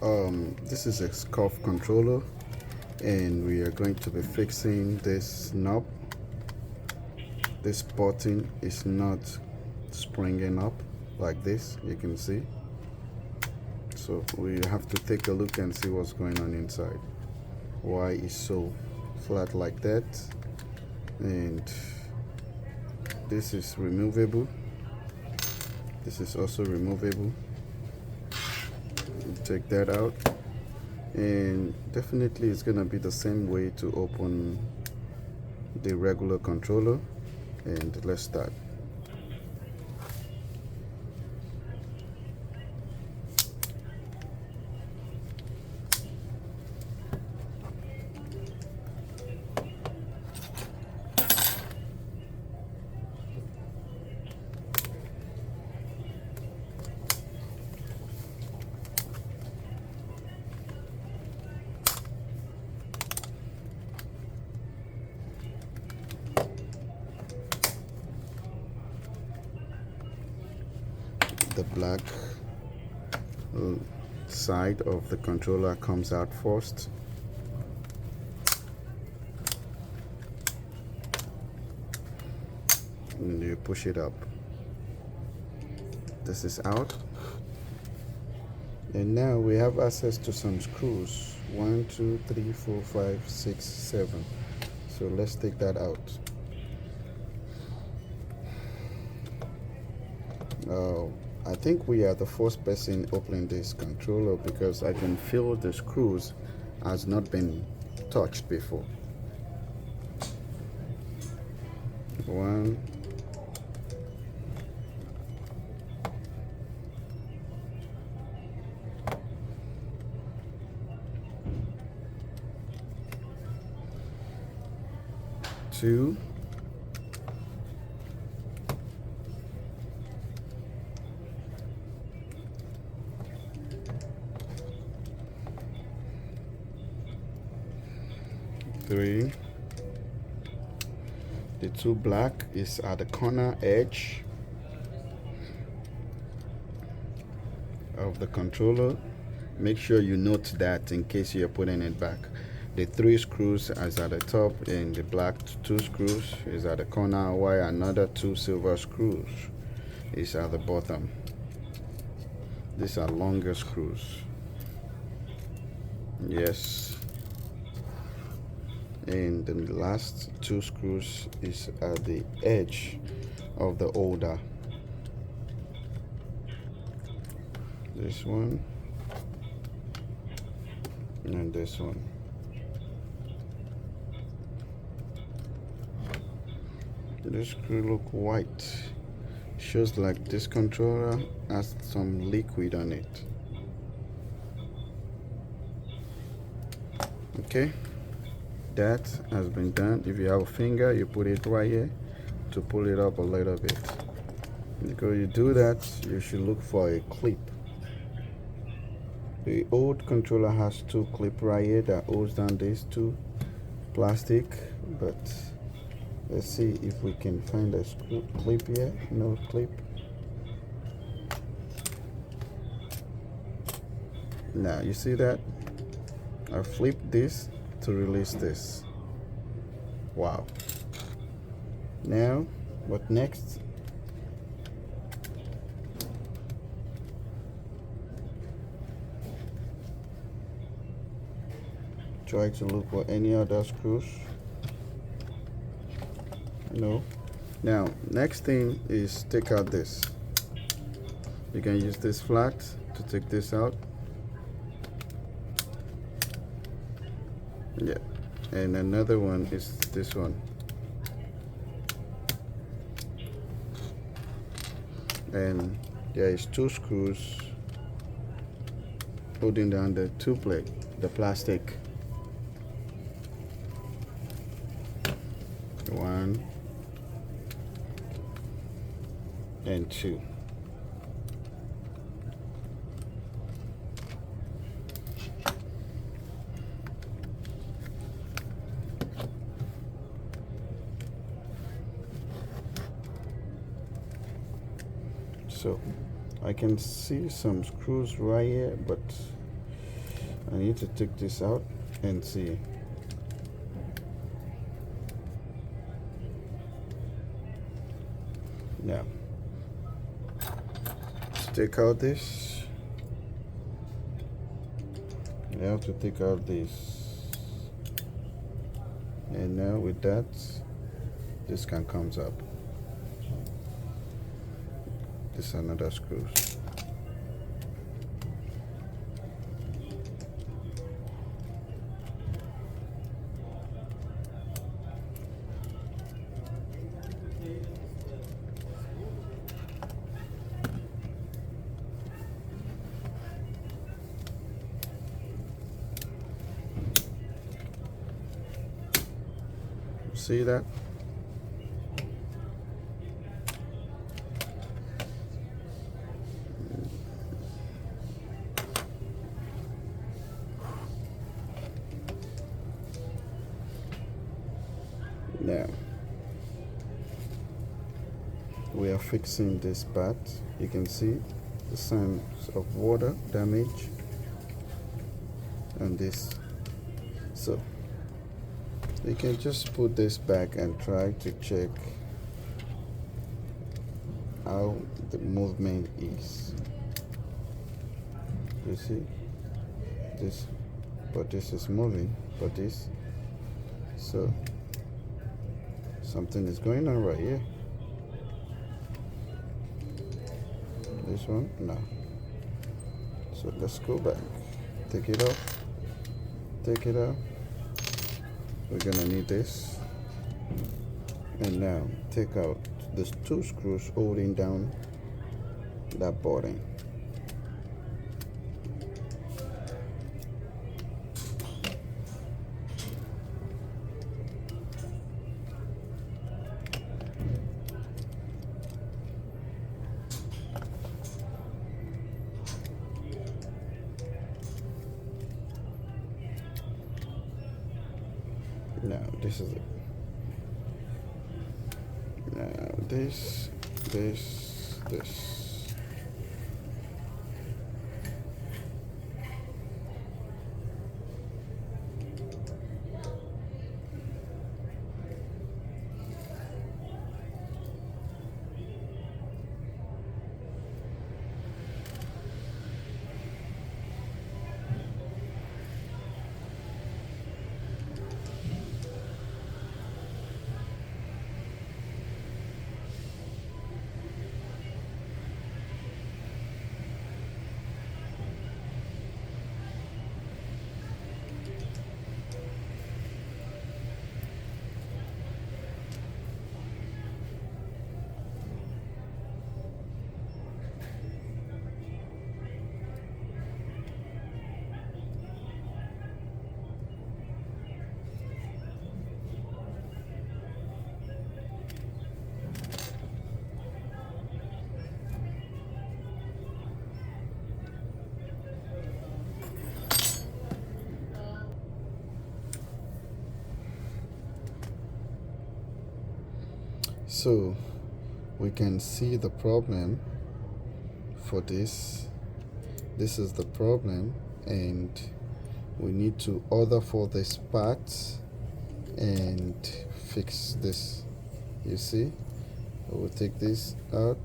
This is a SCUF controller, and we are going to be fixing this knob. This button is not springing up like this, you can see. So we have to take a look and see what's going on inside. Why it's so flat like that. And this is removable. This is also removable. Take that out, and definitely it's gonna be the same way to open the regular controller. And let's start. The black side of the controller comes out first. And you push it up. This is out. And now we have access to some screws. 1, 2, 3, 4, 5, 6, 7. So let's take that out. I think we are the first person opening this controller because I can feel the screws has not been touched before. 1, 2, 3. The 2 black is at the corner edge of the controller. Make sure you note that in case you're putting it back. The 3 screws is at the top, and the black 2 screws is at the corner, while another 2 silver screws is at the bottom. These are longer screws. Yes. And the last 2 screws is at the edge of the holder. This one and this one. This screw look white. Shows like this controller has some liquid on it. Okay, that has been done. If you have a finger, you put it right here to pull it up a little bit. Because you do that, you should look for a clip. The old controller has 2 clips right here that holds down these 2 plastic, but let's see if we can find a screw clip here. No clip. Now you see that I flipped this to release this. Wow. Now what next? Try to look for any other screws. No. Now next thing is take out this. You can use this flat to take this out. Yeah, and another one is this one. And there is 2 screws holding down the 2 plate, the plastic. 1 and 2. So I can see some screws right here, but I need to take this out and see. Now, take out this. You have to take out this, and now with that, this can comes up. This is another screw. See that? Now we are fixing this part. You can see the signs of water damage on this, so you can just put this back and try to check how the movement is. You see this, but this is moving, but this, so something is going on right here. This one, no. So let's go back, take it off, take it out. We're gonna need this, and now take out these two screws holding down that button. Now this is it. Now this. So we can see the problem for this. This is the problem, and we need to order for this part and fix this. You see, we'll take this out.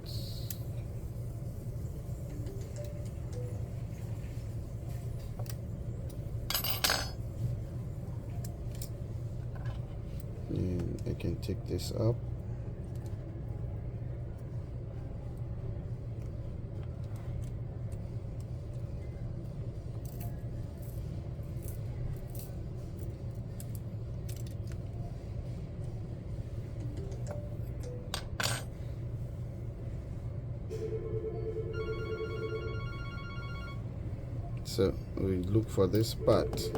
And I can take this up. So we look for this part.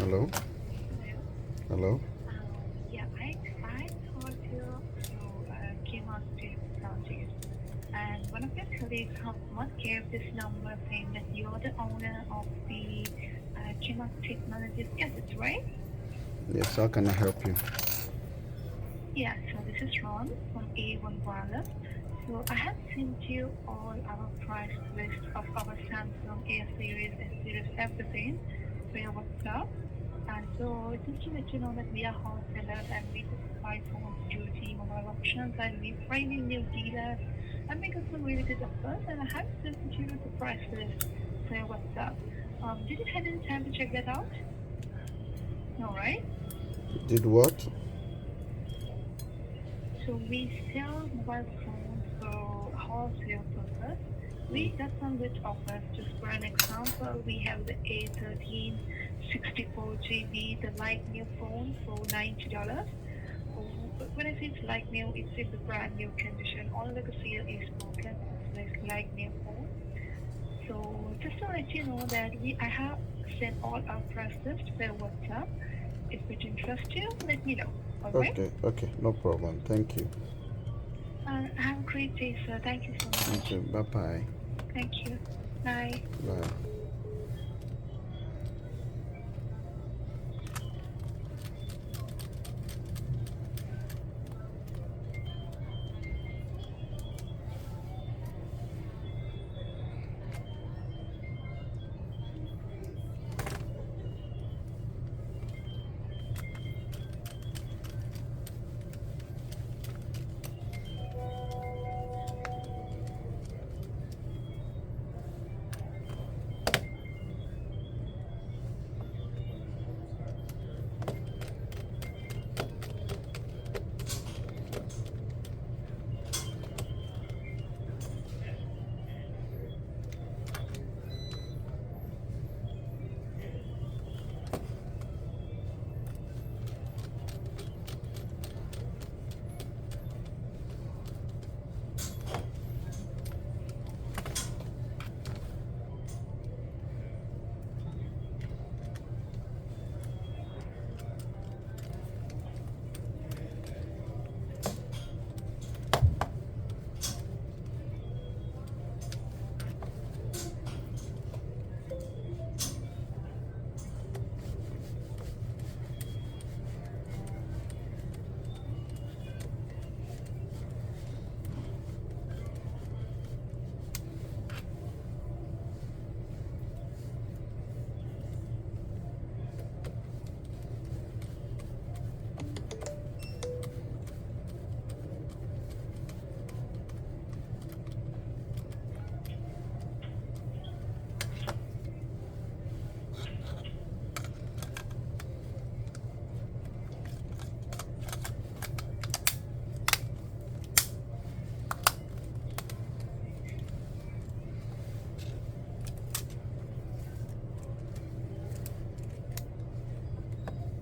Hello? Hello? Yeah, I called you came out to counties, and one of your colleagues gave this number saying that you're the owner of the Kmart Technologies gadgets, right? Yes, how can I help you? Yeah, so this is Ron from A1 Wireless. So I have sent you all our price list of our Samsung A series, S series, everything for your WhatsApp. And so just to let you know that we are wholesalers and we just buy phones, security, mobile options, and we finding new dealers and we got some really good offers. And I have sent you the price list for your WhatsApp. Did you have any time to check that out? No, right? Did what? So we sell mobile phones for wholesale purpose. Mm. We got some good offers. Just for an example, we have the A13 64 GB, the light new phone for $90. When I say it's like new, it's in the brand new condition. Only the seal is broken, so it's like new phone. So just to let you know that I have sent all our price list via WhatsApp. If it interests you, let me know. All right. Okay, okay, no problem. Thank you. Have a great day, sir. Thank you so Thank much. you. Bye bye. Thank you. Bye. Bye.